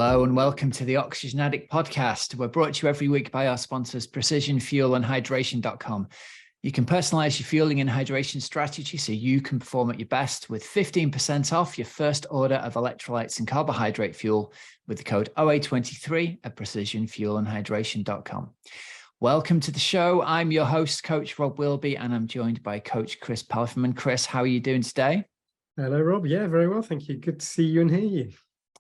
Hello and welcome to the Oxygen Addict podcast. We're brought to you every week by our sponsors, precisionfuelandhydration.com. You can personalize your fueling and hydration strategy so you can perform at your best with 15% off your first order of electrolytes and carbohydrate fuel with the code OA23 at precisionfuelandhydration.com. Welcome to the show. I'm your host, Coach Rob Wilby, and I'm joined by Coach Chris Palfreyman. Chris, how are you doing today? Hello, Rob. Yeah, very well. Thank you. Good to see you and hear you.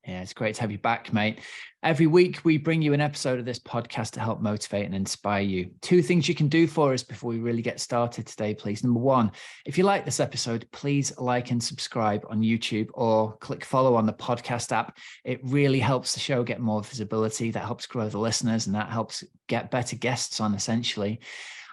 Yeah, it's great to have you back, mate. Every week, we bring you an episode of this podcast to help motivate and inspire you. Two things you can do for us before we really get started today, please. Number one, if you like this episode, please like and subscribe on YouTube or click follow on the podcast app. It really helps the show get more visibility. That helps grow the listeners and that helps get better guests on, essentially.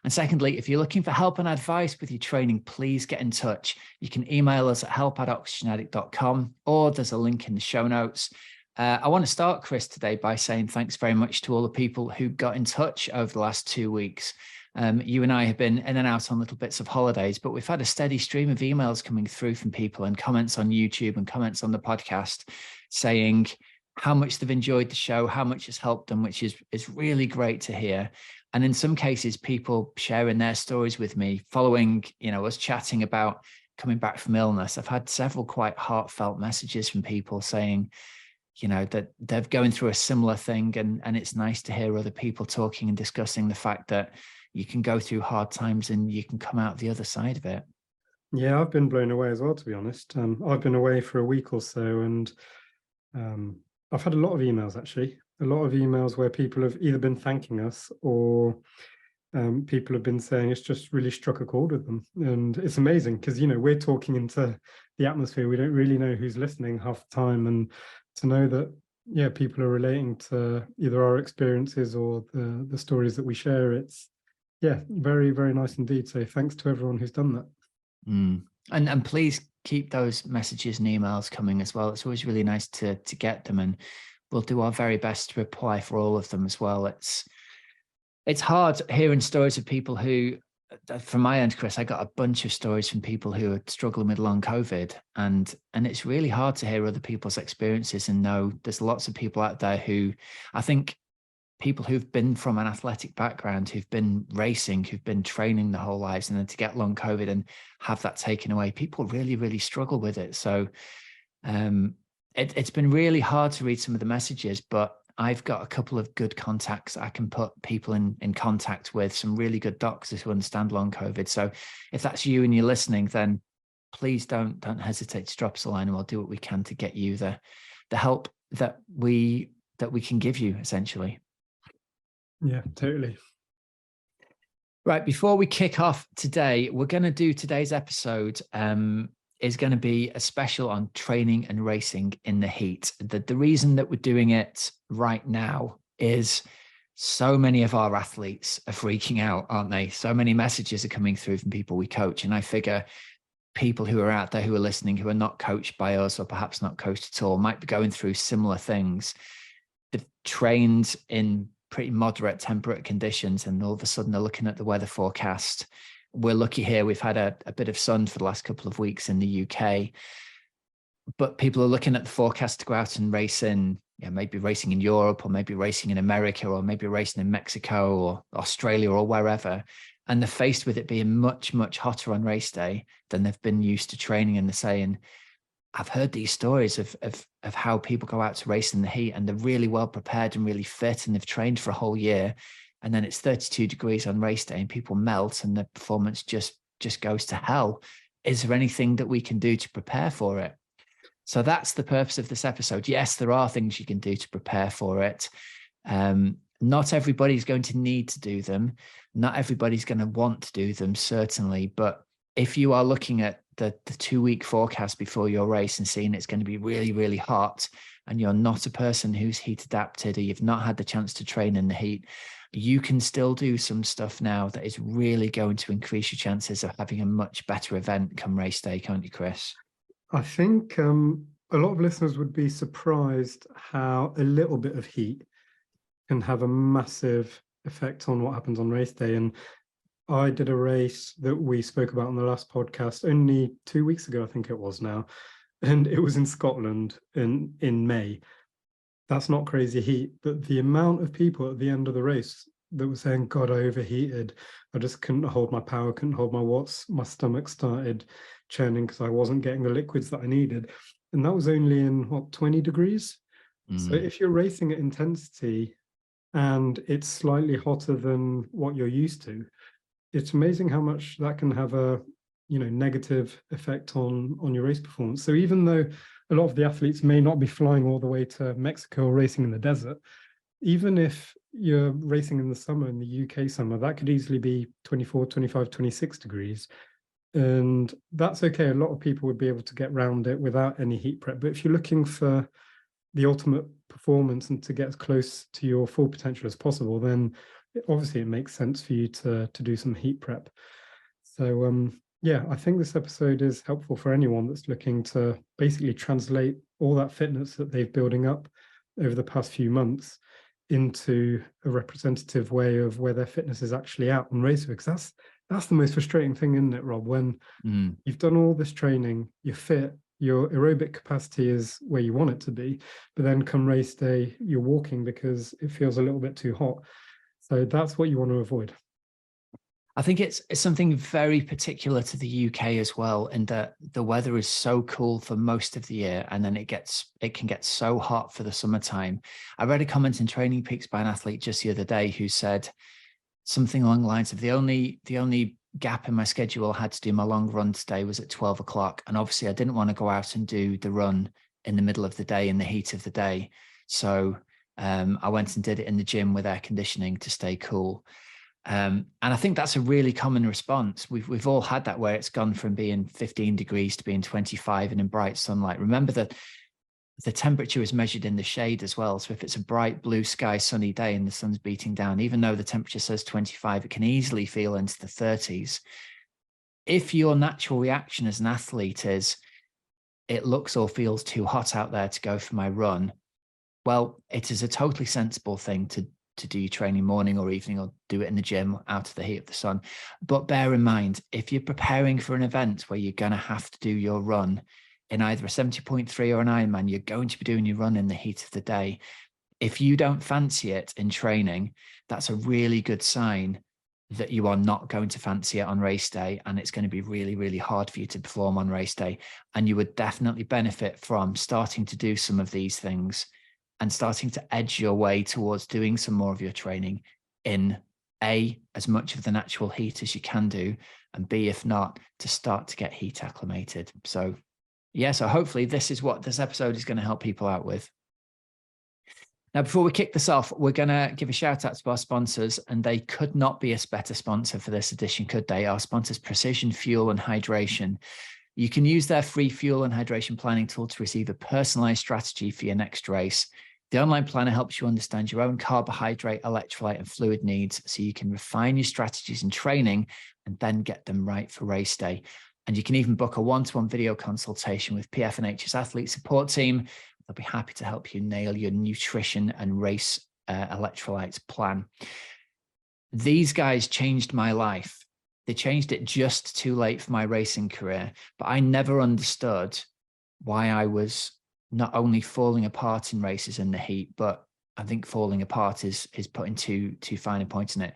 And secondly, if you're looking for help and advice with your training, please get in touch. You can email us at help@oxygenaddict.com or there's a link in the show notes. I want to start, Chris, today by saying thanks very much to all the people who got in touch over the last 2 weeks. You and I have been in and out on little bits of holidays, but we've had a steady stream of emails coming through from people and comments on YouTube and comments on the podcast saying how much they've enjoyed the show, how much it's helped them, which is really great to hear. And in some cases, people sharing their stories with me following, us chatting about coming back from illness. I've had several quite heartfelt messages from people saying, that they're going through a similar thing. And it's nice to hear other people talking and discussing the fact that you can go through hard times and you can come out the other side of it. Yeah, I've been blown away as well, to be honest. I've been away for a week or so and I've had a lot of emails, actually. A lot of emails where people have either been thanking us or people have been saying it's just really struck a chord with them. And it's amazing because, we're talking into the atmosphere. We don't really know who's listening half the time. And to know that, people are relating to either our experiences or the stories that we share, it's, very, very nice indeed. So thanks to everyone who's done that. And please keep those messages and emails coming as well. It's always really nice to get them, and we'll do our very best to reply for all of them as well. It's hard hearing stories of people who, from my end, Chris, I got a bunch of stories from people who are struggling with long COVID, and it's really hard to hear other people's experiences and know there's lots of people out there who, I think, people who've been from an athletic background, who've been racing, who've been training their whole lives, and then to get long COVID and have that taken away, people really, really struggle with it. So it's been really hard to read some of the messages, but I've got a couple of good contacts I can put people in contact with, some really good doctors who understand long COVID. So if that's you and you're listening, then please don't hesitate to drop us a line, and we'll do what we can to get you the help that we can give you, essentially. Yeah, totally. Right, before we kick off today, we're going to do today's episode is going to be a special on training and racing in the heat. The reason that we're doing it right now is so many of our athletes are freaking out, aren't they? So many messages are coming through from people we coach. And I figure people who are out there who are listening, who are not coached by us or perhaps not coached at all, might be going through similar things. They've trained in pretty moderate temperate conditions, and all of a sudden they're looking at the weather forecast. We're lucky here. We've had a bit of sun for the last couple of weeks in the UK, but people are looking at the forecast to go out and race in, maybe racing in Europe or maybe racing in America or maybe racing in Mexico or Australia or wherever. And they're faced with it being much, much hotter on race day than they've been used to training. And they're saying, I've heard these stories of how people go out to race in the heat and they're really well prepared and really fit and they've trained for a whole year. And then it's 32 degrees on race day and people melt and the performance just goes to hell. Is there anything that we can do to prepare for it? So that's the purpose of this episode. Yes, there are things you can do to prepare for it. Not everybody's going to need to do them. Not everybody's going to want to do them, certainly. But if you are looking at the 2-week forecast before your race and seeing it's going to be really, really hot, and you're not a person who's heat adapted or you've not had the chance to train in the heat, you can still do some stuff now that is really going to increase your chances of having a much better event come race day, can't you, Chris? I think a lot of listeners would be surprised how a little bit of heat can have a massive effect on what happens on race day. And I did a race that we spoke about on the last podcast only 2 weeks ago, I think it was now, and it was in Scotland in May. that's not crazy heat, but the amount of people at the end of the race that were saying, God, I overheated. I just couldn't hold my power, couldn't hold my watts. My stomach started churning because I wasn't getting the liquids that I needed. And that was only in, what, 20 degrees? So if you're racing at intensity and it's slightly hotter than what you're used to, it's amazing how much that can have a, negative effect on your race performance. So even though a lot of the athletes may not be flying all the way to Mexico or racing in the desert, even if you're racing in the summer, in the UK summer, that could easily be 24, 25, 26 degrees. And that's okay. A lot of people would be able to get around it without any heat prep. But if you're looking for the ultimate performance and to get as close to your full potential as possible, then obviously it makes sense for you to do some heat prep. So yeah, I think this episode is helpful for anyone that's looking to basically translate all that fitness that they've building up over the past few months into a representative way of where their fitness is actually at on race week. Because that's the most frustrating thing, isn't it, Rob? When you've done all this training, you're fit, your aerobic capacity is where you want it to be, but then come race day, you're walking because it feels a little bit too hot. So that's what you want to avoid. I think it's something very particular to the UK as well, in that the weather is so cool for most of the year, and then it can get so hot for the summertime. I read a comment in Training Peaks by an athlete just the other day who said something along the lines of the only gap in my schedule I had to do my long run today was at 12 o'clock, and obviously I didn't want to go out and do the run in the middle of the day in the heat of the day, so I went and did it in the gym with air conditioning to stay cool. And I think that's a really common response. We've all had that, where it's gone from being 15 degrees to being 25 and in bright sunlight. Remember that the temperature is measured in the shade as well. So if it's a bright blue sky sunny day and the sun's beating down, even though the temperature says 25, it can easily feel into the 30s. If your natural reaction as an athlete is, it looks or feels too hot out there to go for my run, well, it is a totally sensible thing to do your training morning or evening, or do it in the gym out of the heat of the sun. But bear in mind, if you're preparing for an event where you're going to have to do your run in either a 70.3 or an Ironman, you're going to be doing your run in the heat of the day. If you don't fancy it in training, that's a really good sign that you are not going to fancy it on race day, and it's going to be really, really hard for you to perform on race day. And you would definitely benefit from starting to do some of these things and starting to edge your way towards doing some more of your training in as much of the natural heat as you can do, and B, if not, to start to get heat acclimated. So yeah, so hopefully this is what this episode is going to help people out with. Now, before we kick this off, we're going to give a shout out to our sponsors, and they could not be a better sponsor for this edition, could they? Our sponsors, Precision Fuel and Hydration. You can use their free fuel and hydration planning tool to receive a personalized strategy for your next race. The online planner helps you understand your own carbohydrate, electrolyte, and fluid needs, so you can refine your strategies and training and then get them right for race day. And you can even book a one-to-one video consultation with PFNH's athlete support team. They'll be happy to help you nail your nutrition and race electrolytes plan. These guys changed my life. They changed it just too late for my racing career, but I never understood why I was not only falling apart in races in the heat, but I think falling apart is putting too fine a point in it.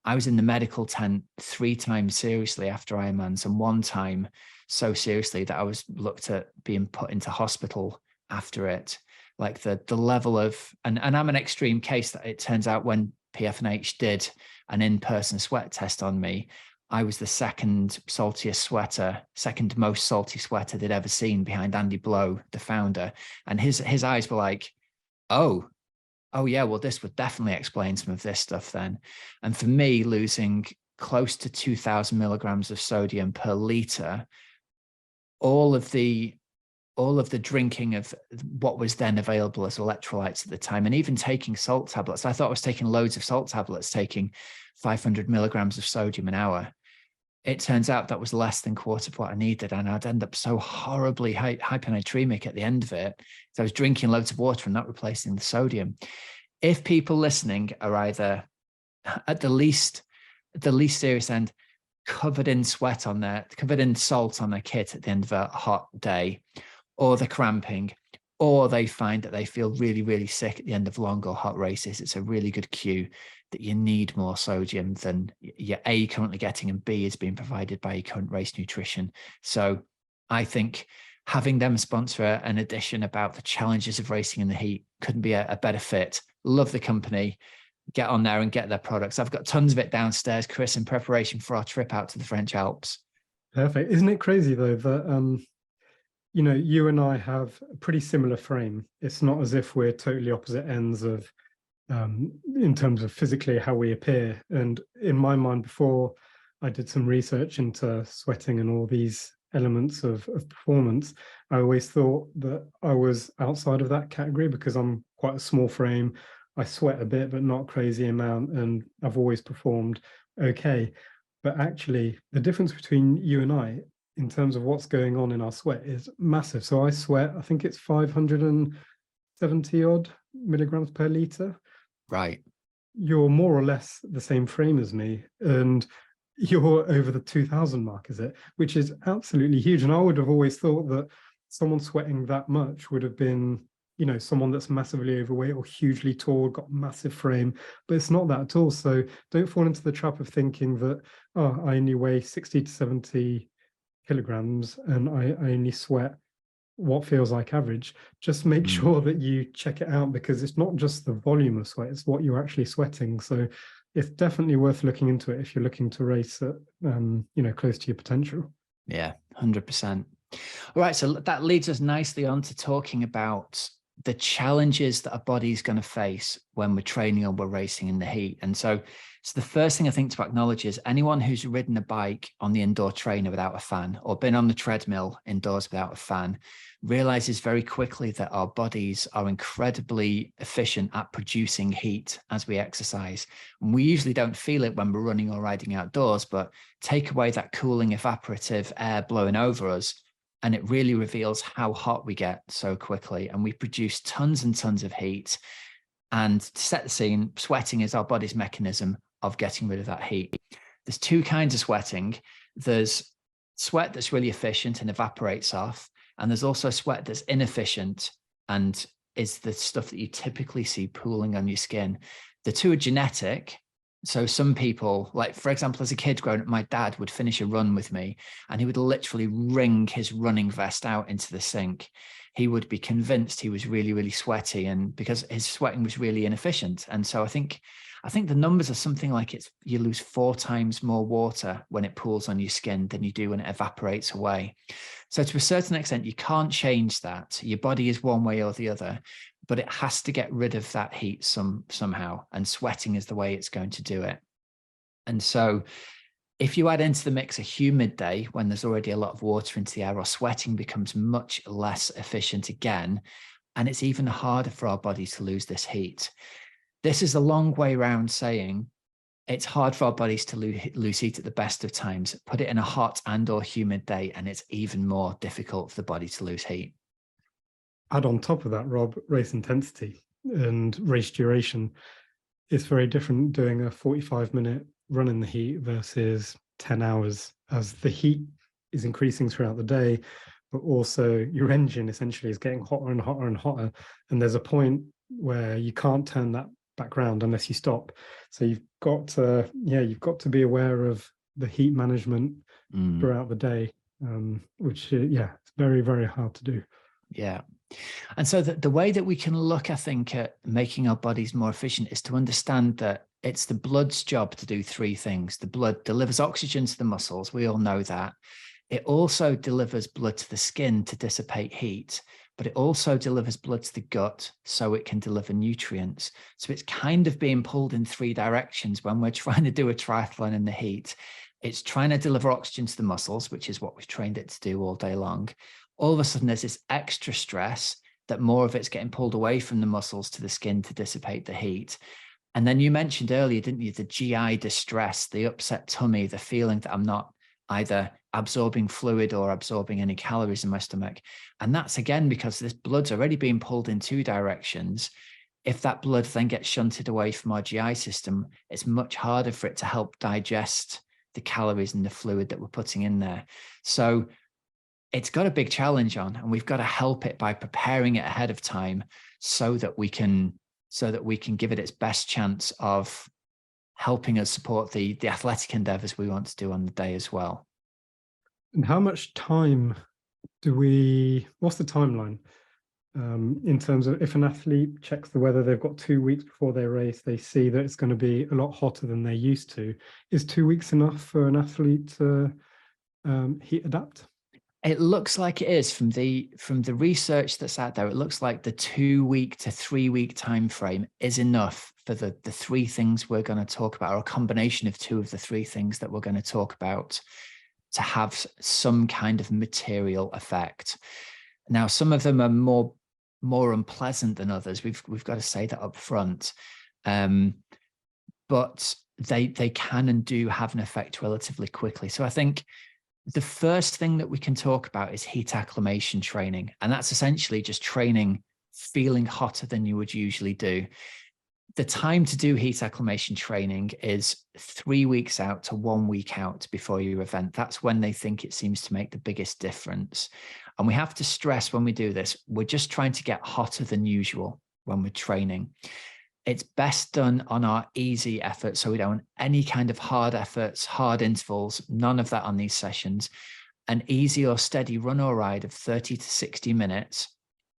I was in the medical tent 3 times seriously after Ironmans, and 1 time so seriously that I was looked at being put into hospital after it. Like the level of, and I'm an extreme case, that it turns out when PFNH did an in-person sweat test on me, I was the second most salty sweater they'd ever seen, behind Andy Blow, the founder. And his eyes were like, oh yeah, well, this would definitely explain some of this stuff then. And for me, losing close to 2,000 milligrams of sodium per liter, all of the drinking of what was then available as electrolytes at the time, and even taking salt tablets. I thought I was taking loads of salt tablets, taking 500 milligrams of sodium an hour. It turns out that was less than quarter of what I needed, and I'd end up so horribly hyponatremic at the end of it. So I was drinking loads of water and not replacing the sodium. If people listening are either at the least serious end, covered in salt on their kit at the end of a hot day, or they're cramping, or they find that they feel really, really sick at the end of long or hot races, it's a really good cue that you need more sodium than you're A, currently getting, and B, is being provided by your current race nutrition. So I think having them sponsor an edition about the challenges of racing in the heat couldn't be a better fit. Love the company. Get on there and get their products. I've got tons of it downstairs, Chris, in preparation for our trip out to the French Alps. Perfect. Isn't it crazy though that you know, you and I have a pretty similar frame. It's not as if we're totally opposite ends of in terms of physically how we appear. And in my mind, before I did some research into sweating and all these elements of performance, I always thought that I was outside of that category because I'm quite a small frame. I sweat a bit, but not a crazy amount, and I've always performed okay. But actually, the difference between you and I in terms of what's going on in our sweat is massive. So I sweat, I think it's 570 odd milligrams per liter. Right. You're more or less the same frame as me, and you're over the 2000 mark, is it? Which is absolutely huge. And I would have always thought that someone sweating that much would have been, you know, someone that's massively overweight or hugely tall, got massive frame, but it's not that at all. So don't fall into the trap of thinking that, oh, I only weigh 60 to 70 kilograms and I only sweat what feels like average. Just make sure that you check it out, because it's not just the volume of sweat, it's what you're actually sweating. So it's definitely worth looking into it if you're looking to race at you know, close to your potential. Yeah, 100%. All right, so that leads us nicely on to talking about the challenges that our body's going to face when we're training or we're racing in the heat. And so the first thing I think to acknowledge is anyone who's ridden a bike on the indoor trainer without a fan, or been on the treadmill indoors without a fan, realizes very quickly that our bodies are incredibly efficient at producing heat as we exercise. And we usually don't feel it when we're running or riding outdoors, but take away that cooling evaporative air blowing over us, and it really reveals how hot we get so quickly. And we produce tons and tons of heat. And to set the scene, sweating is our body's mechanism of getting rid of that heat. There's two kinds of sweating. There's sweat that's really efficient and evaporates off. And there's also sweat that's inefficient and is the stuff that you typically see pooling on your skin. The two are genetic. So some people, like, for example, as a kid growing up, my dad would finish a run with me and he would literally wring his running vest out into the sink. He would be convinced he was really, really sweaty, and because his sweating was really inefficient. And so I think the numbers are something like you lose 4 times more water when it pools on your skin than you do when it evaporates away. So to a certain extent, you can't change that. Your body is one way or the other, but it has to get rid of that heat somehow. And sweating is the way it's going to do it. And so if you add into the mix a humid day when there's already a lot of water into the air, our sweating becomes much less efficient again. And it's even harder for our body to lose this heat. This is a long way around saying it's hard for our bodies to lose heat at the best of times. Put it in a hot and or humid day, and it's even more difficult for the body to lose heat. Add on top of that, Rob, race intensity and race duration. It's very different doing a 45-minute run in the heat versus 10 hours, as the heat is increasing throughout the day, but also your engine essentially is getting hotter and hotter and hotter. And there's a point where you can't turn that back round unless you stop. So you've got to be aware of the heat management throughout the day, which it's very, very hard to do. Yeah. And so the way that we can look, I think, at making our bodies more efficient is to understand that it's the blood's job to do 3 things. The blood delivers oxygen to the muscles. We all know that. It also delivers blood to the skin to dissipate heat, but it also delivers blood to the gut so it can deliver nutrients. So it's kind of being pulled in 3 directions when we're trying to do a triathlon in the heat. It's trying to deliver oxygen to the muscles, which is what we've trained it to do all day long. All of a sudden, there's this extra stress that more of it's getting pulled away from the muscles to the skin to dissipate the heat. And then you mentioned earlier, didn't you, the GI distress, the upset tummy, the feeling that I'm not either absorbing fluid or absorbing any calories in my stomach. And that's again because this blood's already being pulled in 2 directions. If that blood then gets shunted away from our GI system, it's much harder for it to help digest the calories and the fluid that we're putting in there. So it's got a big challenge on, and we've got to help it by preparing it ahead of time so that we can give it its best chance of helping us support the athletic endeavors we want to do on the day as well. And how much time what's the timeline? In terms of if an athlete checks the weather, they've got 2 weeks before their race, they see that it's going to be a lot hotter than they're used to. Is 2 weeks enough for an athlete to heat adapt? It looks like it is from the research that's out there. It looks like the 2 week to 3 week time frame is enough for the three things we're going to talk about, or a combination of two of the three things that we're going to talk about, to have some kind of material effect. Now, some of them are more unpleasant than others. We've got to say that up front, but they can and do have an effect relatively quickly. So I think the first thing that we can talk about is heat acclimation training, and that's essentially just training feeling hotter than you would usually do. The time to do heat acclimation training is 3 weeks out to 1 week out before your event. That's when they think it seems to make the biggest difference. And we have to stress when we do this, we're just trying to get hotter than usual when we're training. It's best done on our easy efforts, so we don't want any kind of hard efforts, hard intervals, none of that on these sessions. An easy or steady run or ride of 30 to 60 minutes,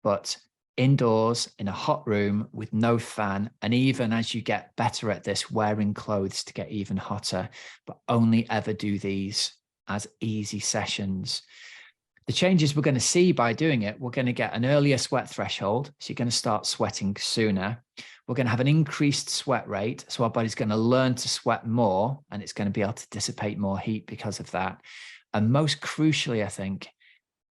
but indoors in a hot room with no fan. And even as you get better at this, wearing clothes to get even hotter, but only ever do these as easy sessions. The changes we're going to see by doing it, we're going to get an earlier sweat threshold. So you're going to start sweating sooner. We're going to have an increased sweat rate. So our body's going to learn to sweat more, and it's going to be able to dissipate more heat because of that. And most crucially, I think,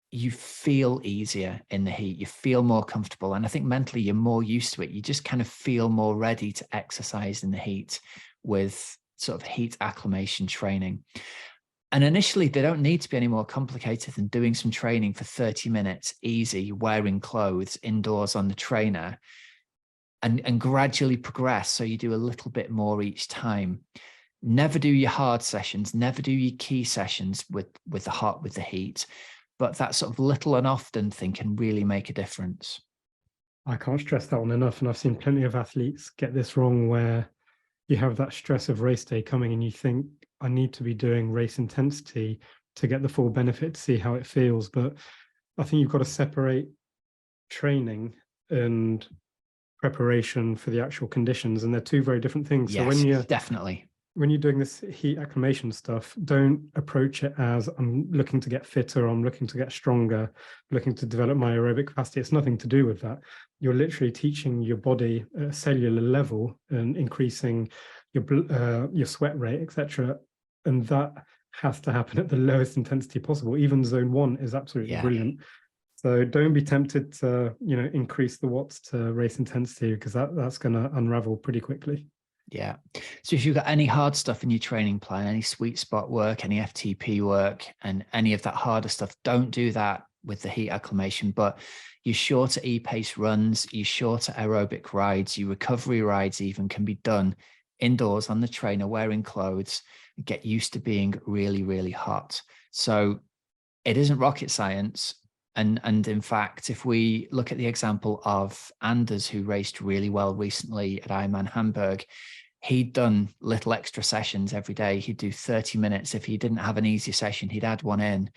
you feel easier in the heat. You feel more comfortable. And I think mentally you're more used to it. You just kind of feel more ready to exercise in the heat with sort of heat acclimation training. And initially, they don't need to be any more complicated than doing some training for 30 minutes, easy, wearing clothes indoors on the trainer, and gradually progress. So you do a little bit more each time. Never do your hard sessions, never do your key sessions with the heat, but that sort of little and often thing can really make a difference. I can't stress that one enough. And I've seen plenty of athletes get this wrong, where you have that stress of race day coming and you think, I need to be doing race intensity to get the full benefit, to see how it feels. But I think you've got to separate training and preparation for the actual conditions, and they're two very different things. Yes, so when you're doing this heat acclimation stuff, don't approach it as I'm looking to get fitter, I'm looking to get stronger, looking to develop my aerobic capacity. It's nothing to do with that. You're literally teaching your body at a cellular level and increasing your sweat rate, etc. And that has to happen at the lowest intensity possible. Even zone 1 is absolutely brilliant. So don't be tempted to, increase the watts to race intensity, because that's going to unravel pretty quickly. Yeah. So if you've got any hard stuff in your training plan, any sweet spot work, any FTP work, and any of that harder stuff, don't do that with the heat acclimation. But your shorter e-pace runs, your shorter aerobic rides, your recovery rides even can be done indoors on the trainer, wearing clothes, and get used to being really, really hot. So it isn't rocket science. And in fact, if we look at the example of Anders, who raced really well recently at Ironman Hamburg, he'd done little extra sessions every day. He'd do 30 minutes. If he didn't have an easy session, he'd add one in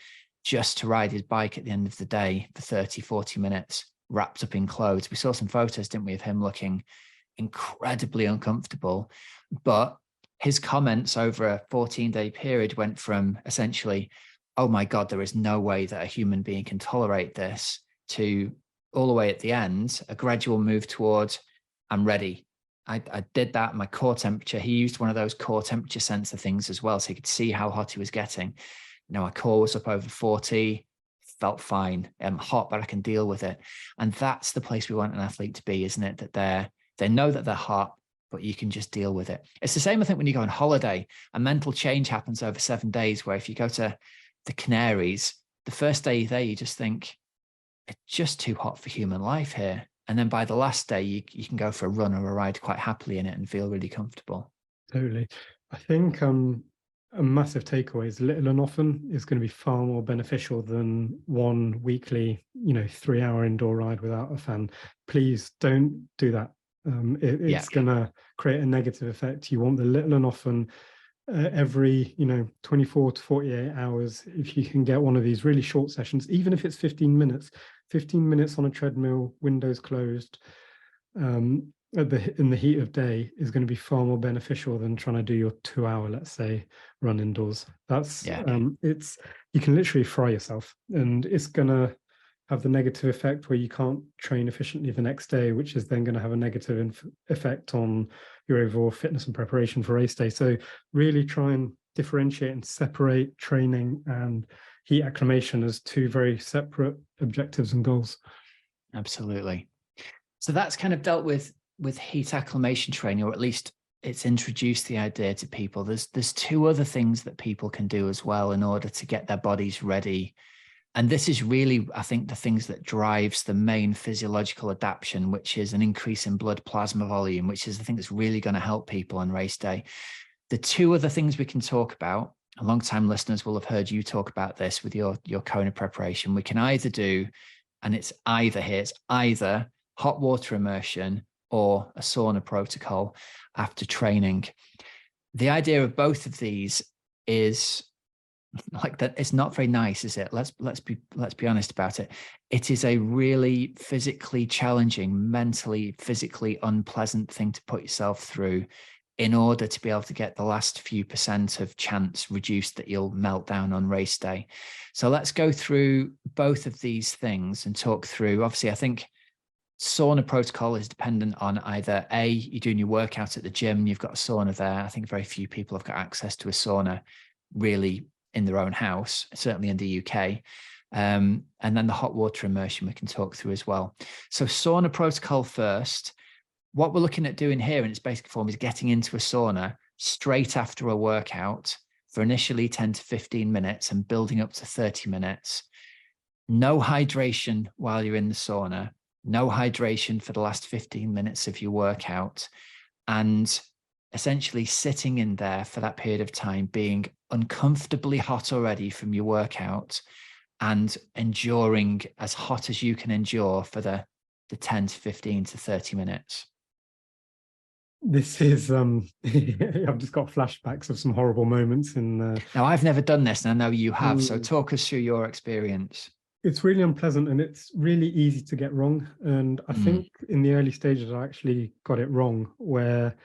just to ride his bike at the end of the day for 30, 40 minutes, wrapped up in clothes. We saw some photos, didn't we, of him looking incredibly uncomfortable. But his comments over a 14-day period went from essentially, oh my God, there is no way that a human being can tolerate this, to all the way at the end, a gradual move towards, I'm ready. I did that. My core temperature, he used one of those core temperature sensor things as well, so he could see how hot he was getting. My core was up over 40, felt fine. I'm hot, but I can deal with it. And that's the place we want an athlete to be, isn't it? That they know that they're hot, but you can just deal with it. It's the same, I think, when you go on holiday. A mental change happens over 7 days, where if you go to the Canaries, the first day there, you just think, it's just too hot for human life here. And then by the last day, you can go for a run or a ride quite happily in it and feel really comfortable. Totally. I think a massive takeaway is little and often is going to be far more beneficial than one weekly, 3-hour indoor ride without a fan. Please don't do that. It's going to create a negative effect. You want the little and often every 24 to 48 hours. If you can get one of these really short sessions, even if it's 15 minutes on a treadmill, windows closed, in the heat of day, is going to be far more beneficial than trying to do your 2-hour, let's say, run indoors. That's you can literally fry yourself, and it's going to have the negative effect where you can't train efficiently the next day, which is then going to have a negative effect on your overall fitness and preparation for race day. So really try and differentiate and separate training and heat acclimation as two very separate objectives and goals. Absolutely. So that's kind of dealt with heat acclimation training, or at least it's introduced the idea to people. There's two other things that people can do as well in order to get their bodies ready. And this is really, I think, the things that drives the main physiological adaptation, which is an increase in blood plasma volume, which is the thing that's really going to help people on race day. The two other things we can talk about, and long-time listeners will have heard you talk about this with your Kona preparation. We can either do, and it's either hot water immersion or a sauna protocol after training. The idea of both of these is like that. It's not very nice, is it? Let's be honest about it. It is a really physically challenging, mentally, physically unpleasant thing to put yourself through in order to be able to get the last few % of chance reduced that you'll melt down on race day. So let's go through both of these things and talk through. Obviously, I think sauna protocol is dependent on either you're doing your workout at the gym, you've got a sauna there. I think very few people have got access to a sauna really in their own house, certainly in the UK. And then the hot water immersion we can talk through as well. So sauna protocol first. What we're looking at doing here in its basic form is getting into a sauna straight after a workout for initially 10 to 15 minutes and building up to 30 minutes. No hydration while you're in the sauna, no hydration for the last 15 minutes of your workout, and essentially sitting in there for that period of time, being uncomfortably hot already from your workout and enduring as hot as you can endure for the 10 to 15 to 30 minutes. This is I've just got flashbacks of some horrible moments in Now, I've never done this, and I know you have. So talk us through your experience. It's really unpleasant, and it's really easy to get wrong. And I think in the early stages, I actually got it wrong, where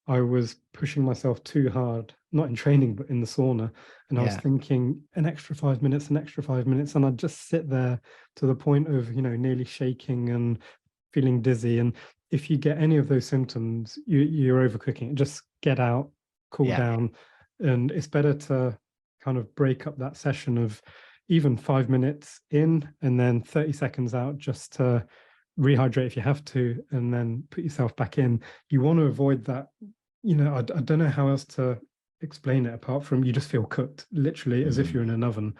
I was pushing myself too hard, not in training, but in the sauna. And I was thinking an extra 5 minutes, and I'd just sit there to the point of, nearly shaking and feeling dizzy. And if you get any of those symptoms, you're overcooking it. Just get out, cool down. And it's better to kind of break up that session of even 5 minutes in and then 30 seconds out, just to rehydrate if you have to, and then put yourself back in. You want to avoid that. I don't know how else to explain it apart from you just feel cooked, literally as if you're in an oven.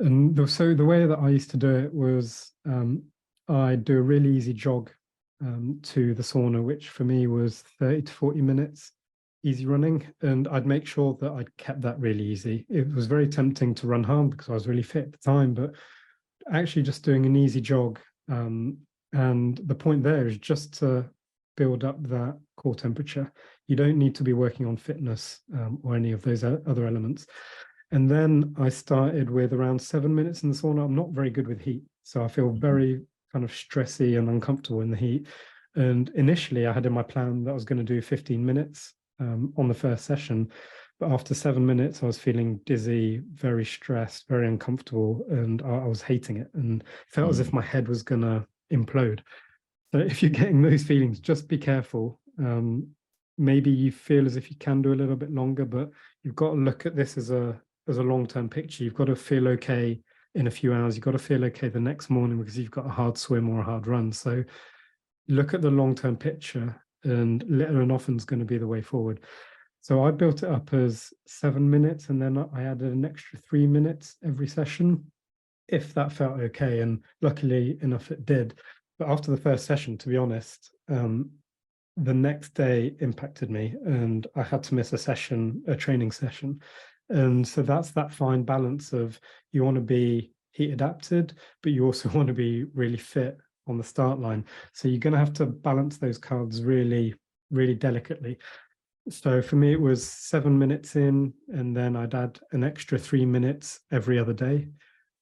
And so the way that I used to do it was I'd do a really easy jog to the sauna, which for me was 30 to 40 minutes easy running, and I'd make sure that I'd kept that really easy. It was very tempting to run hard because I was really fit at the time, but actually just doing an easy jog, and the point there is just to build up that core temperature. You don't need to be working on fitness or any of those other elements. And then I started with around 7 minutes in the sauna. I'm not very good with heat, so I feel very kind of stressy and uncomfortable in the heat. And initially I had in my plan that I was going to do 15 minutes on the first session, but after 7 minutes I was feeling dizzy, very stressed, very uncomfortable, and I was hating it and felt as if my head was going to implode. So if you're getting those feelings, just be careful. Maybe you feel as if you can do a little bit longer, but you've got to look at this as a long-term picture. You've got to feel okay in a few hours. You've got to feel okay the next morning because you've got a hard swim or a hard run. So look at the long-term picture, and little and often is going to be the way forward. So I built it up as 7 minutes, and then I added an extra 3 minutes every session, if that felt okay. And luckily enough, it did. But after the first session, to be honest, the next day impacted me, and I had to miss a training session. And so that's that fine balance of, you want to be heat adapted, but you also want to be really fit on the start line. So you're going to have to balance those cards really, really delicately. So for me, it was 7 minutes in, and then I'd add an extra 3 minutes every other day.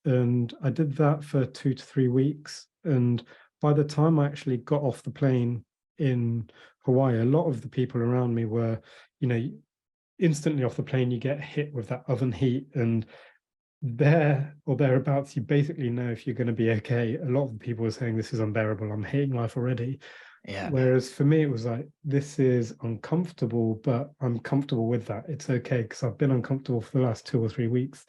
And I did that for 2 to 3 weeks. And by the time I actually got off the plane in Hawaii, a lot of the people around me were, instantly off the plane, you get hit with that oven heat, and there or thereabouts, you basically know if you're going to be okay. A lot of the people were saying, this is unbearable, I'm hating life already. Yeah. Whereas for me, it was like, this is uncomfortable, but I'm comfortable with that. It's okay, because I've been uncomfortable for the last 2 or 3 weeks.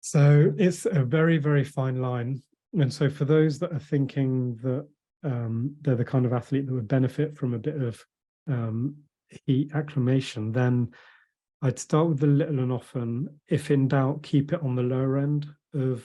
So it's a very, very fine line. And so for those that are thinking that they're the kind of athlete that would benefit from a bit of heat acclimation, then I'd start with the little and often. If in doubt, keep it on the lower end of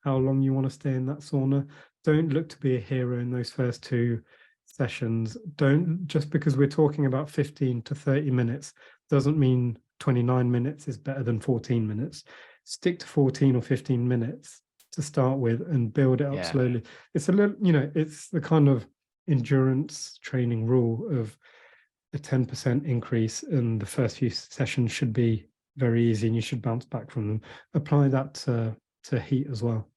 how long you want to stay in that sauna. Don't look to be a hero in those first 2 sessions. Don't, just because we're talking about 15 to 30 minutes, doesn't mean 29 minutes is better than 14 minutes. Stick to 14 or 15 minutes to start with and build it up slowly. It's a little, it's the kind of endurance training rule of a 10% increase in the first few sessions should be very easy, and you should bounce back from them. Apply that to heat as well.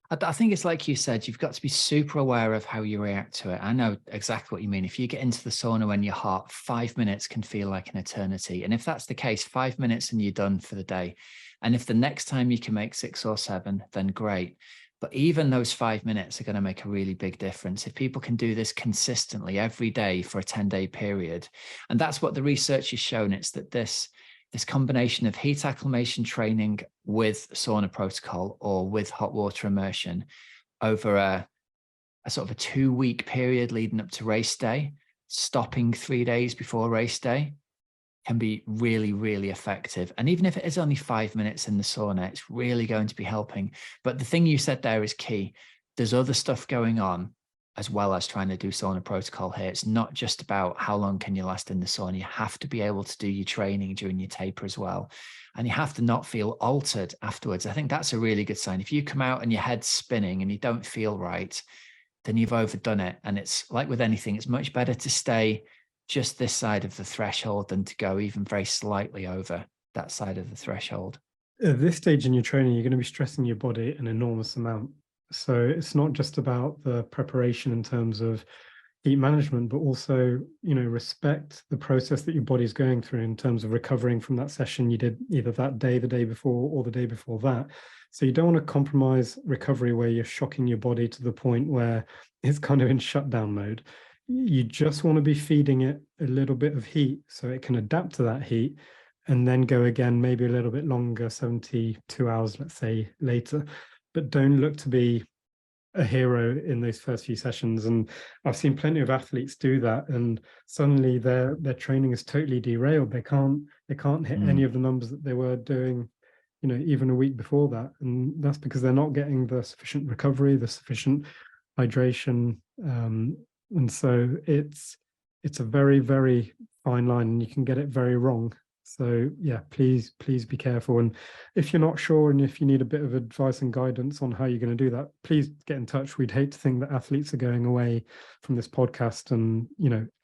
I think it's like you said, you've got to be super aware of how you react to it. I know exactly what you mean. If you get into the sauna when you're hot, 5 minutes can feel like an eternity. And if that's the case, 5 minutes and you're done for the day. And if the next time you can make 6 or 7, then great. But even those 5 minutes are going to make a really big difference if people can do this consistently every day for a 10-day period. And that's what the research has shown. It's that this combination of heat acclimation training with sauna protocol or with hot water immersion over a sort of a 2-week period leading up to race day, stopping 3 days before race day, can be really, really effective. And even if it is only 5 minutes in the sauna, it's really going to be helping. But the thing you said there is key. There's other stuff going on as well as trying to do sauna protocol here. It's not just about how long can you last in the sauna. You have to be able to do your training during your taper as well. And you have to not feel altered afterwards. I think that's a really good sign. If you come out and your head's spinning and you don't feel right, then you've overdone it. And it's like with anything, it's much better to stay just this side of the threshold than to go even very slightly over that side of the threshold. At this stage in your training, you're going to be stressing your body an enormous amount. So it's not just about the preparation in terms of heat management, but also, respect the process that your body's going through in terms of recovering from that session you did either that day, the day before, or the day before that. So you don't want to compromise recovery where you're shocking your body to the point where it's kind of in shutdown mode. You just want to be feeding it a little bit of heat so it can adapt to that heat and then go again, maybe a little bit longer, 72 hours, let's say, later. But don't look to be a hero in those first few sessions. And I've seen plenty of athletes do that, and suddenly their training is totally derailed. They can't hit any of the numbers that they were doing, even a week before that. And that's because they're not getting the sufficient recovery, the sufficient hydration. And so it's a very, very fine line, and you can get it very wrong. So yeah, please be careful. And if you're not sure, and if you need a bit of advice and guidance on how you're going to do that, please get in touch. We'd hate to think that athletes are going away from this podcast and,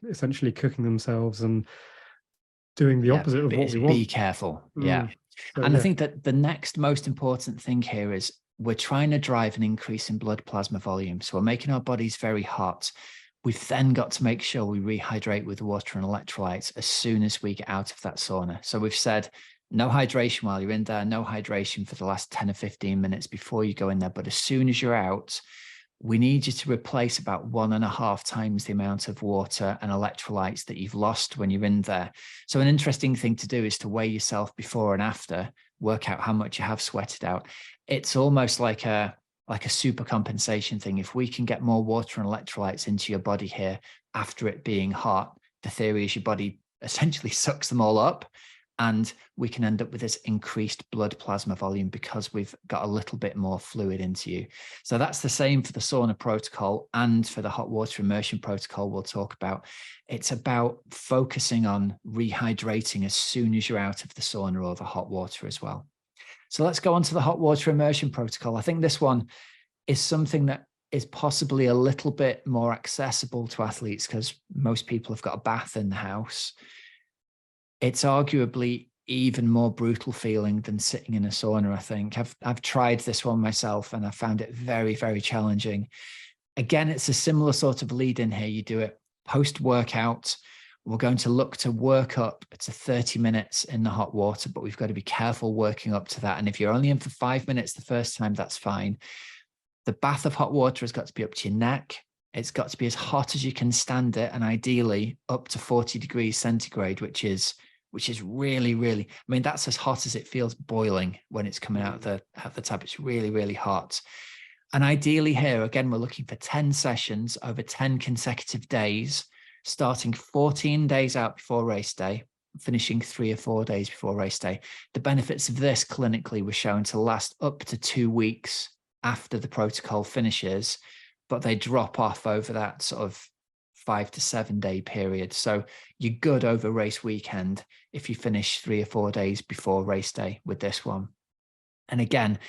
essentially cooking themselves and doing the opposite of what we want. Be careful. Yeah. I think that the next most important thing here is we're trying to drive an increase in blood plasma volume. So we're making our bodies very hot. We've then got to make sure we rehydrate with water and electrolytes as soon as we get out of that sauna. So we've said no hydration while you're in there, no hydration for the last 10 or 15 minutes before you go in there. But as soon as you're out, we need you to replace about 1.5 times the amount of water and electrolytes that you've lost when you're in there. So an interesting thing to do is to weigh yourself before and after, work out how much you have sweated out. It's almost like a super compensation thing. If we can get more water and electrolytes into your body here after it being hot, the theory is your body essentially sucks them all up And we can end up with this increased blood plasma volume because we've got a little bit more fluid into you. So that's the same for the sauna protocol and for the hot water immersion protocol we'll talk about. It's about focusing on rehydrating as soon as you're out of the sauna or the hot water as well. So let's go on to the hot water immersion protocol. I think this one is something that is possibly a little bit more accessible to athletes because most people have got a bath in the house. It's arguably even more brutal feeling than sitting in a sauna, I think. I've tried this one myself and I found it very, very challenging. Again, it's a similar sort of lead in here. You do it post-workout. We're going to look to work up to 30 minutes in the hot water, but we've got to be careful working up to that. And if you're only in for 5 minutes the first time, that's fine. The bath of hot water has got to be up to your neck. It's got to be as hot as you can stand it, and ideally up to 40 degrees centigrade, which is really, really, I mean, that's as hot as it feels boiling when it's coming out of the tub. It's really, really hot. And ideally here, again, we're looking for 10 sessions over 10 consecutive days, starting 14 days out before race day, finishing 3 or 4 days before race day. The benefits of this clinically were shown to last up to 2 weeks after the protocol finishes, but they drop off over that sort of 5 to 7 day period. So you're good over race weekend if you finish 3 or 4 days before race day with this one. And again,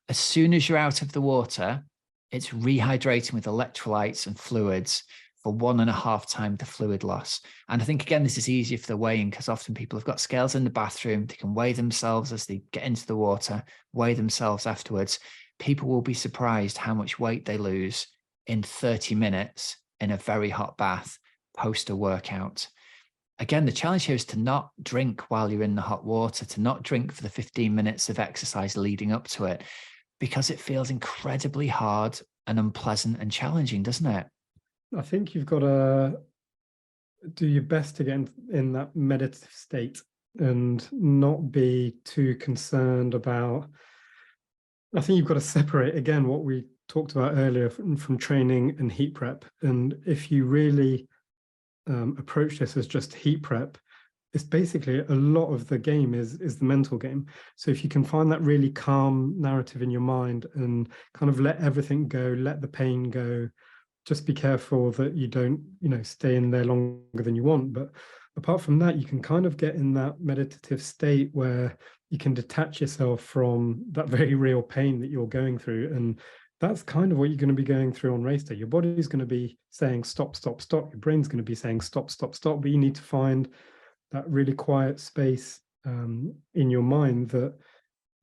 as soon as you're out of the water, it's rehydrating with electrolytes and fluids for 1.5 times the fluid loss. And I think, again, this is easier for the weighing because often people have got scales in the bathroom. They can weigh themselves as they get into the water, weigh themselves afterwards. People will be surprised how much weight they lose in 30 minutes in a very hot bath post a workout. Again, the challenge here is to not drink while you're in the hot water, to not drink for the 15 minutes of exercise leading up to it, because it feels incredibly hard and unpleasant and challenging, doesn't it? I think you've got to do your best to get in that meditative state and not be too concerned about, I think you've got to separate, again, what we talked about earlier from training and heat prep. And if you really approach this as just heat prep, it's basically a lot of the game is the mental game. So if you can find that really calm narrative in your mind and kind of let everything go, let the pain go, just be careful that you don't, stay in there longer than you want. But apart from that, you can kind of get in that meditative state where you can detach yourself from that very real pain that you're going through. And that's kind of what you're going to be going through on race day. Your body's going to be saying, stop, stop, stop. Your brain's going to be saying, stop, stop, stop. But you need to find that really quiet space in your mind that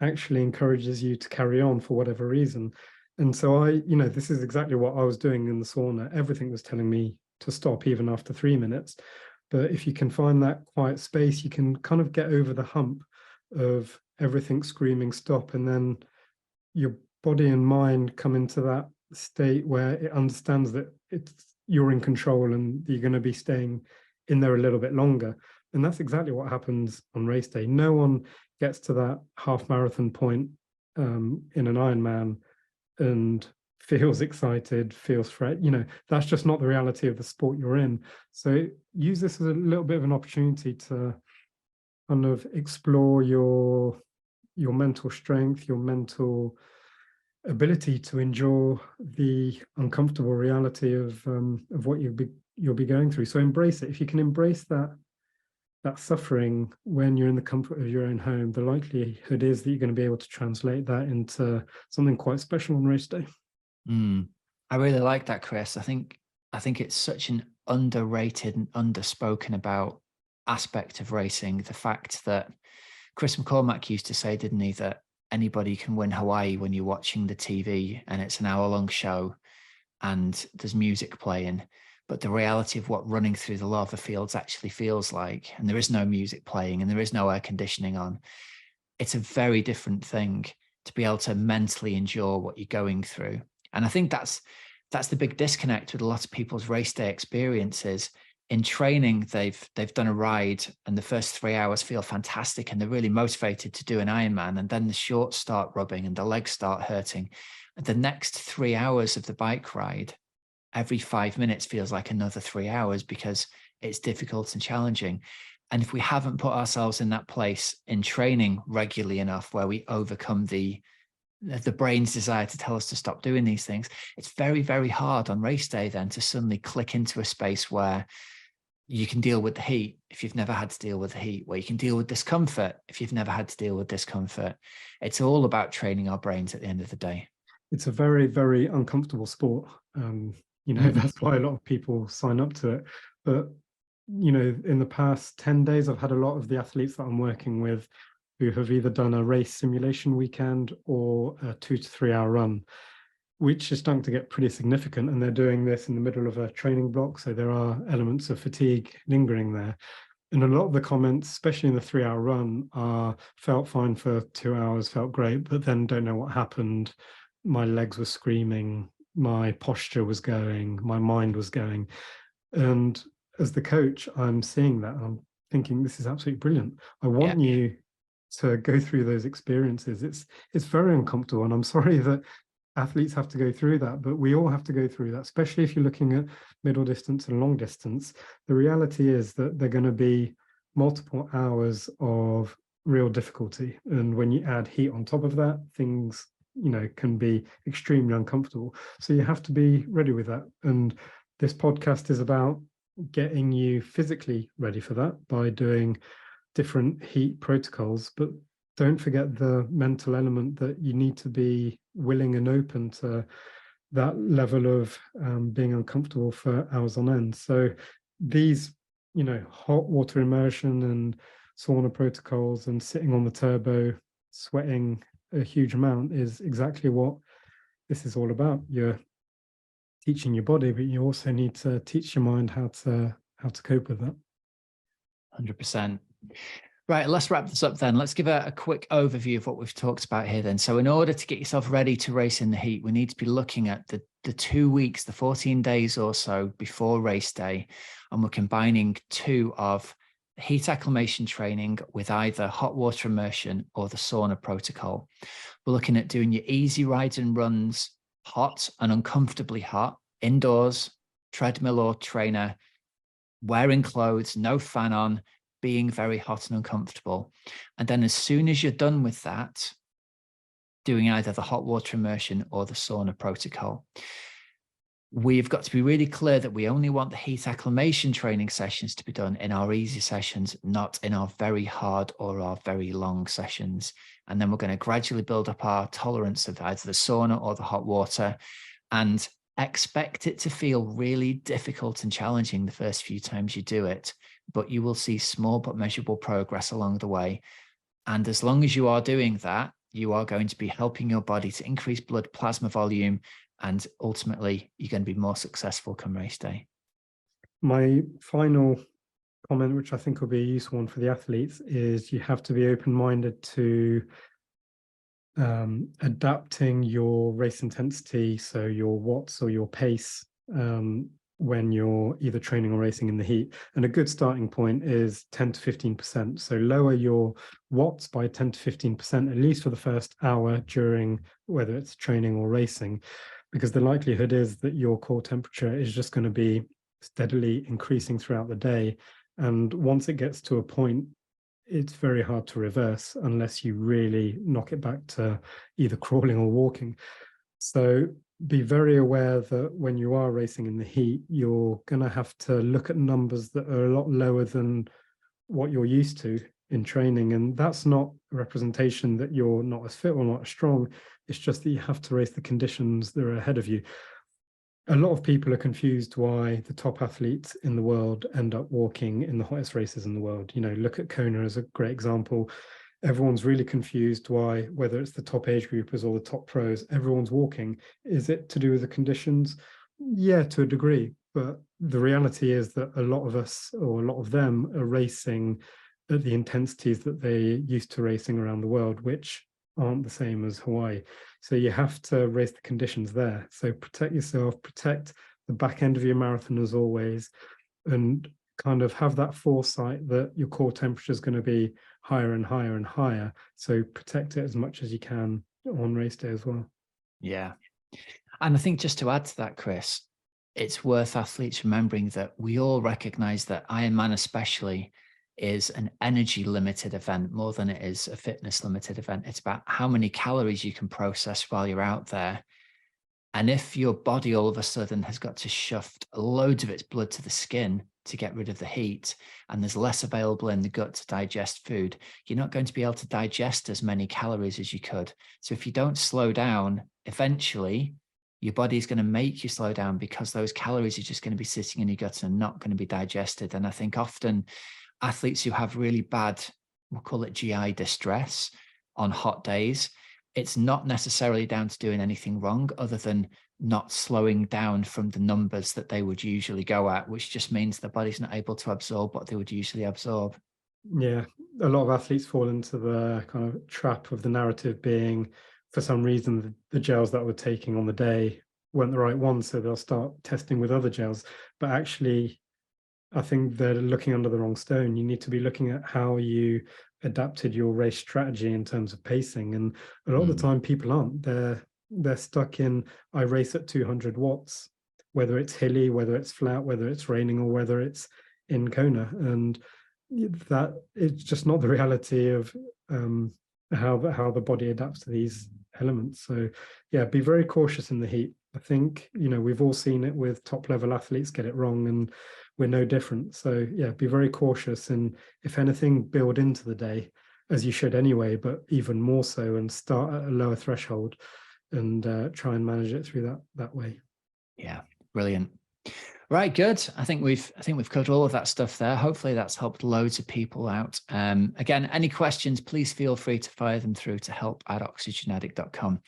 actually encourages you to carry on for whatever reason. And so this is exactly what I was doing in the sauna. Everything was telling me to stop even after 3 minutes. But if you can find that quiet space, you can kind of get over the hump of everything screaming stop. And then your body and mind come into that state where it understands that you're in control and you're going to be staying in there a little bit longer. And that's exactly what happens on race day. No one gets to that half marathon point in an Ironman and feels excited, feels fresh. That's just not the reality of the sport you're in. So use this as a little bit of an opportunity to kind of explore your mental strength, your mental ability to endure the uncomfortable reality of what you'll be going through. So embrace it. If you can embrace that suffering when you're in the comfort of your own home, the likelihood is that you're going to be able to translate that into something quite special on race day. I really like that, Chris. I think it's such an underrated and underspoken about aspect of racing. The fact that Chris McCormack used to say, didn't he, that anybody can win Hawaii when you're watching the TV and it's an hour-long show and there's music playing. But the reality of what running through the lava fields actually feels like, and there is no music playing and there is no air conditioning on, it's a very different thing to be able to mentally endure what you're going through. And I think that's the big disconnect with a lot of people's race day experiences. In training, they've done a ride and the first 3 hours feel fantastic and they're really motivated to do an Ironman, and then the shorts start rubbing and the legs start hurting. The next 3 hours of the bike ride, every 5 minutes feels like another 3 hours because it's difficult and challenging. And if we haven't put ourselves in that place in training regularly enough where we overcome the brain's desire to tell us to stop doing these things, it's very, very hard on race day then to suddenly click into a space where you can deal with the heat if you've never had to deal with the heat, where you can deal with discomfort if you've never had to deal with discomfort. It's all about training our brains at the end of the day. It's a very, very uncomfortable sport. That's why a lot of people sign up to it. But, in the past 10 days, I've had a lot of the athletes that I'm working with who have either done a race simulation weekend or a 2 to 3 hour run, which is starting to get pretty significant. And they're doing this in the middle of a training block. So there are elements of fatigue lingering there. And a lot of the comments, especially in the 3 hour run, are felt fine for 2 hours, felt great, but then don't know what happened. My legs were screaming, my posture was going, my mind was going. And as the coach, I'm seeing that. I'm thinking, this is absolutely brilliant. I want you to go through those experiences. It's very uncomfortable. And I'm sorry that athletes have to go through that, but we all have to go through that, especially if you're looking at middle distance and long distance. The reality is that they're going to be multiple hours of real difficulty. And when you add heat on top of that, things can be extremely uncomfortable. So you have to be ready with that. And this podcast is about getting you physically ready for that by doing different heat protocols. But don't forget the mental element that you need to be willing and open to that level of being uncomfortable for hours on end. So these, hot water immersion and sauna protocols and sitting on the turbo, sweating a huge amount is exactly what this is all about. You're teaching your body, but you also need to teach your mind how to cope with that. 100%. Right, let's wrap this up then. Let's give a quick overview of what we've talked about here then. So in order to get yourself ready to race in the heat, we need to be looking at the 2 weeks, the 14 days or so before race day. And we're combining 2 of heat acclimation training with either hot water immersion or the sauna protocol. We're looking at doing your easy rides and runs, hot and uncomfortably hot, indoors, treadmill or trainer, wearing clothes, no fan on, being very hot and uncomfortable. And then as soon as you're done with that, doing either the hot water immersion or the sauna protocol. We've got to be really clear that we only want the heat acclimation training sessions to be done in our easy sessions, not in our very hard or our very long sessions. And then we're going to gradually build up our tolerance of either the sauna or the hot water, and expect it to feel really difficult and challenging the first few times you do it, but you will see small but measurable progress along the way. And as long as you are doing that, you are going to be helping your body to increase blood plasma volume, and ultimately you're going to be more successful come race day. My final comment, which I think will be a useful one for the athletes, is you have to be open-minded to adapting your race intensity, so your watts or your pace, when you're either training or racing in the heat. And a good starting point is 10 to 15%. So lower your watts by 10 to 15%, at least for the first hour during whether it's training or racing, because the likelihood is that your core temperature is just going to be steadily increasing throughout the day. And once it gets to a point, it's very hard to reverse unless you really knock it back to either crawling or walking. So be very aware that when you are racing in the heat, you're going to have to look at numbers that are a lot lower than what you're used to in training. And that's not a representation that you're not as fit or not as strong. It's just that you have to race the conditions that are ahead of you. A lot of people are confused why the top athletes in the world end up walking in the hottest races in the world. Look at Kona as a great example. Everyone's really confused why, whether it's the top age groupers or the top pros, everyone's walking. Is it to do with the conditions? Yeah, to a degree. But the reality is that a lot of us, or a lot of them, are racing at the intensities that they're used to racing around the world, which aren't the same as Hawaii. So you have to raise the conditions there. So protect yourself, protect the back end of your marathon as always, and kind of have that foresight that your core temperature is going to be higher and higher and higher. So protect it as much as you can on race day as well. Yeah. And I think just to add to that, Chris, it's worth athletes remembering that we all recognize that Ironman especially is an energy limited event more than it is a fitness limited event. It's about how many calories you can process while you're out there. And if your body all of a sudden has got to shift loads of its blood to the skin to get rid of the heat, and there's less available in the gut to digest food, you're not going to be able to digest as many calories as you could. So if you don't slow down, eventually your body's going to make you slow down, because those calories are just going to be sitting in your gut and not going to be digested. And I think often athletes who have really bad, we'll call it GI distress on hot days, it's not necessarily down to doing anything wrong other than not slowing down from the numbers that they would usually go at, which just means the body's not able to absorb what they would usually absorb. Yeah, a lot of athletes fall into the kind of trap of the narrative being, for some reason, the gels that we're taking on the day weren't the right ones, so they'll start testing with other gels. But actually, I think they're looking under the wrong stone. You need to be looking at how you adapted your race strategy in terms of pacing. And a lot of the time people aren't. They're stuck in, I race at 200 watts, whether it's hilly, whether it's flat, whether it's raining, or whether it's in Kona. And that it's just not the reality of how the body adapts to these elements. So yeah, be very cautious in the heat. I think, we've all seen it with top level athletes get it wrong, and we're no different. So yeah, be very cautious, and if anything, build into the day, as you should anyway, but even more so, and start at a lower threshold and try and manage it through that way. Yeah, brilliant. Right, good. I think we've covered all of that stuff there. Hopefully that's helped loads of people out. Again, any questions, please feel free to fire them through to help@oxygenaddict.com.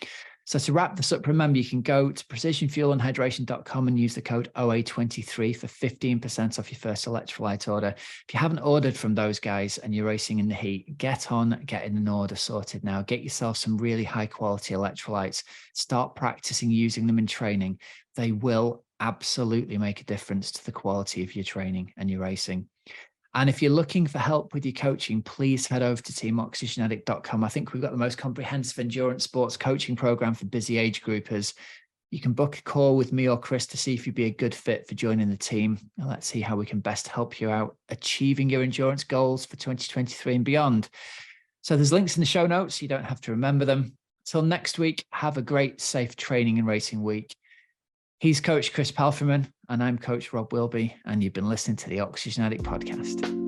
So to wrap this up, remember you can go to precisionfuelandhydration.com and use the code OA23 for 15% off your first electrolyte order. If you haven't ordered from those guys and you're racing in the heat, get in an order sorted now. Get yourself some really high quality electrolytes. Start practicing using them in training. They will absolutely make a difference to the quality of your training and your racing. And if you're looking for help with your coaching, please head over to teamoxygenaddict.com. I think we've got the most comprehensive endurance sports coaching program for busy age groupers. You can book a call with me or Chris to see if you'd be a good fit for joining the team. And let's see how we can best help you out achieving your endurance goals for 2023 and beyond. So there's links in the show notes. You don't have to remember them. Till next week, have a great, safe training and racing week. He's Coach Chris Palfreyman, and I'm Coach Rob Wilby, and you've been listening to the Oxygen Addict Podcast.